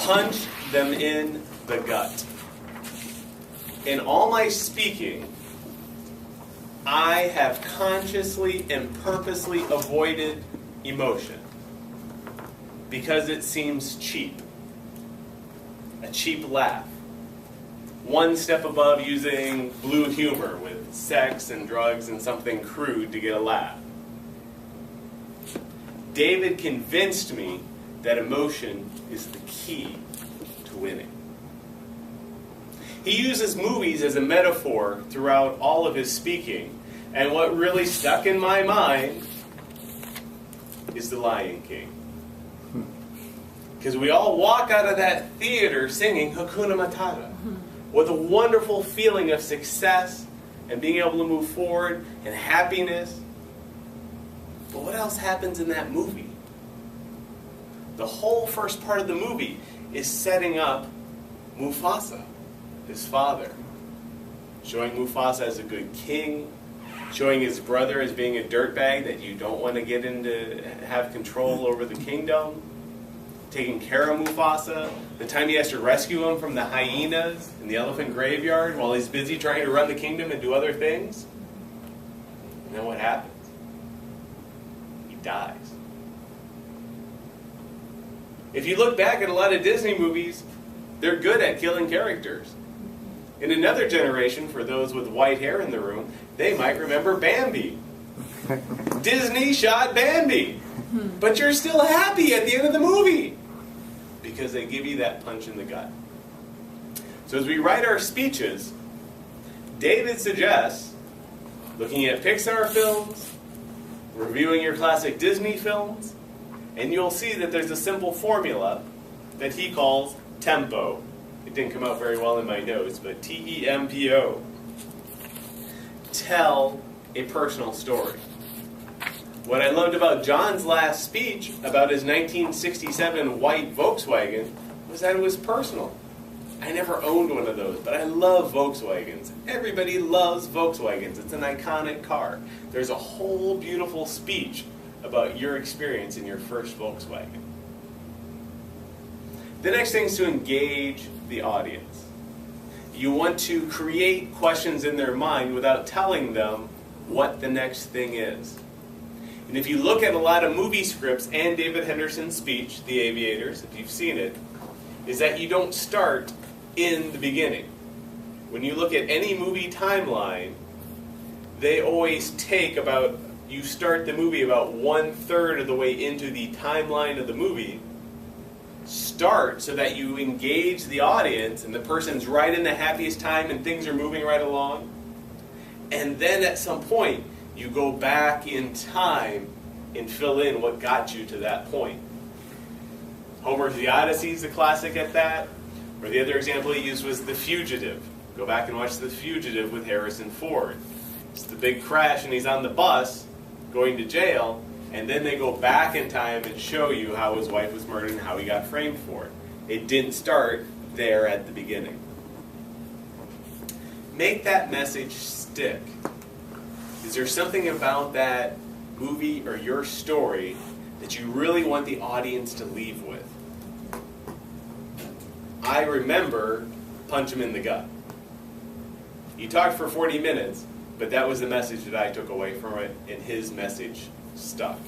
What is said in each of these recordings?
punch them in the gut. In all my speaking, I have consciously and purposely avoided emotion because it seems cheap. A cheap laugh. One step above using blue humor with sex and drugs and something crude to get a laugh. David convinced me that emotion is the key to winning. He uses movies as a metaphor throughout all of his speaking, and what really stuck in my mind is The Lion King. Because we all walk out of that theater singing Hakuna Matata with a wonderful feeling of success and being able to move forward and happiness. But what else happens in that movie? The whole first part of the movie is setting up Mufasa, his father, showing Mufasa as a good king, showing his brother as being a dirtbag that you don't want to get into, have control over the kingdom, taking care of Mufasa, the time he has to rescue him from the hyenas in the elephant graveyard while he's busy trying to run the kingdom and do other things. And then what happens? He dies. If you look back at a lot of Disney movies, they're good at killing characters. In another generation, for those with white hair in the room, they might remember Bambi. Disney shot Bambi. But you're still happy at the end of the movie because they give you that punch in the gut. So as we write our speeches, David suggests looking at Pixar films, reviewing your classic Disney films, and you'll see that there's a simple formula that he calls tempo. It didn't come out very well in my notes, but T-E-M-P-O. Tell a personal story. What I loved about John's last speech about his 1967 white Volkswagen was that it was personal. I never owned one of those, but I love Volkswagens. Everybody loves Volkswagens. It's an iconic car. There's a whole beautiful speech about your experience in your first Volkswagen. The next thing is to engage the audience. You want to create questions in their mind without telling them what the next thing is. And if you look at a lot of movie scripts and David Henderson's speech, The Aviators, if you've seen it, is that you don't start in the beginning. When you look at any movie timeline, they always take about, you start the movie about 1/3 of the way into the timeline of the movie. Start so that you engage the audience and the person's right in the happiest time and things are moving right along. And then at some point, you go back in time and fill in what got you to that point. Homer's The Odyssey is a classic at that. Or the other example he used was The Fugitive. Go back and watch The Fugitive with Harrison Ford. It's the big crash and he's on the bus going to jail, and then they go back in time and show you how his wife was murdered and how he got framed for it. It didn't start there at the beginning. Make that message stick. Is there something about that movie or your story that you really want the audience to leave with? I remember Punch Him in the Gut. He talked for 40 minutes, but that was the message that I took away from it, and his message stuck.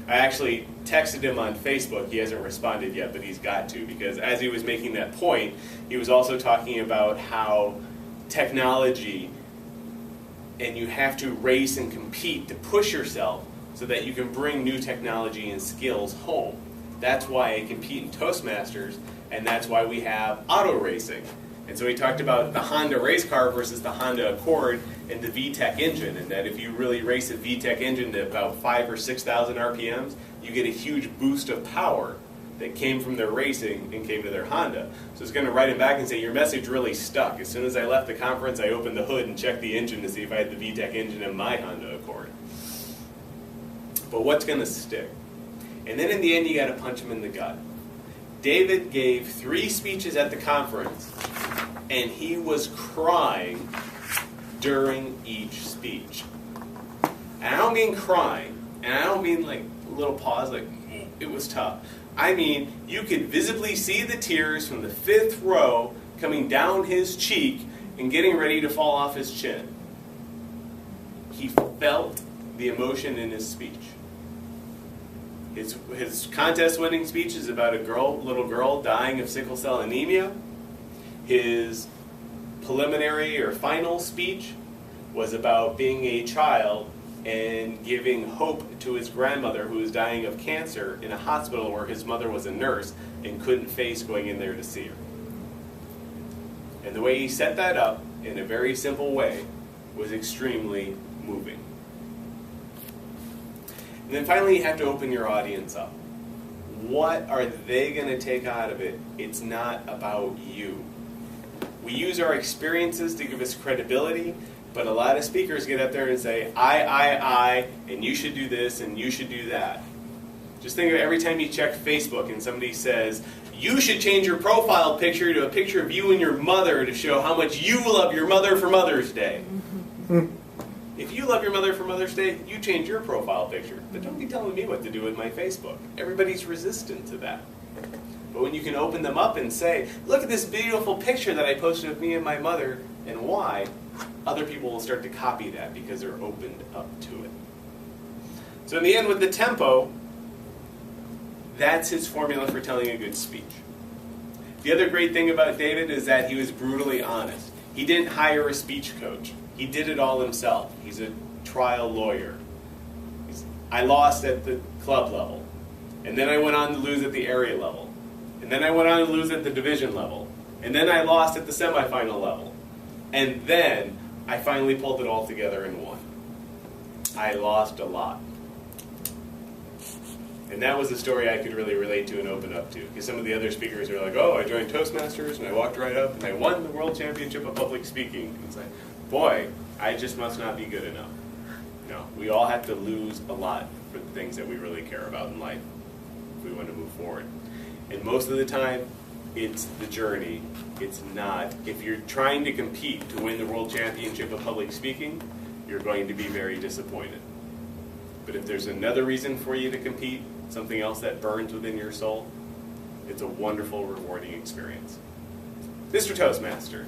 I actually texted him on Facebook. He hasn't responded yet, but he's got to, because as he was making that point, he was also talking about how technology, and you have to race and compete to push yourself so that you can bring new technology and skills home. That's why I compete in Toastmasters, and that's why we have auto racing. And so he talked about the Honda race car versus the Honda Accord and the VTEC engine, and that if you really race a VTEC engine to about 5,000 or 6,000 RPMs, you get a huge boost of power that came from their racing and came to their Honda. So it's going to write him back and say, your message really stuck. As soon as I left the conference, I opened the hood and checked the engine to see if I had the VTEC engine in my Honda Accord. But what's going to stick? And then in the end, you got to punch him in the gut. David gave 3 speeches at the conference, and he was crying during each speech. And I don't mean crying, and I don't mean like little pause, like, it was tough. I mean, you could visibly see the tears from the 5th row coming down his cheek and getting ready to fall off his chin. He felt the emotion in his speech. His contest-winning speech is about a little girl dying of sickle cell anemia. His preliminary or final speech was about being a child and giving hope to his grandmother who was dying of cancer in a hospital where his mother was a nurse and couldn't face going in there to see her. And the way he set that up in a very simple way was extremely moving. And then finally you have to open your audience up. What are they going to take out of it? It's not about you. We use our experiences to give us credibility, but a lot of speakers get up there and say, I, and you should do this, and you should do that. Just think of every time you check Facebook and somebody says, you should change your profile picture to a picture of you and your mother to show how much you love your mother for Mother's Day. If you love your mother for Mother's Day, you change your profile picture. But don't be telling me what to do with my Facebook. Everybody's resistant to that. But when you can open them up and say, look at this beautiful picture that I posted of me and my mother, and why, other people will start to copy that because they're opened up to it. So in the end, with the tempo, that's his formula for telling a good speech. The other great thing about David is that he was brutally honest. He didn't hire a speech coach. He did it all himself. He's a trial lawyer. I lost at the club level, and then I went on to lose at the area level, and then I went on to lose at the division level, and then I lost at the semifinal level, and then I finally pulled it all together and won. I lost a lot. And that was a story I could really relate to and open up to. Because some of the other speakers are like, oh, I joined Toastmasters, and I walked right up, and I won the World Championship of Public Speaking. And it's like, boy, I just must not be good enough. No, we all have to lose a lot for the things that we really care about in life if we want to move forward. And most of the time, it's the journey. It's not. If you're trying to compete to win the World Championship of Public Speaking, you're going to be very disappointed. But if there's another reason for you to compete, something else that burns within your soul, it's a wonderful, rewarding experience. Mr. Toastmaster,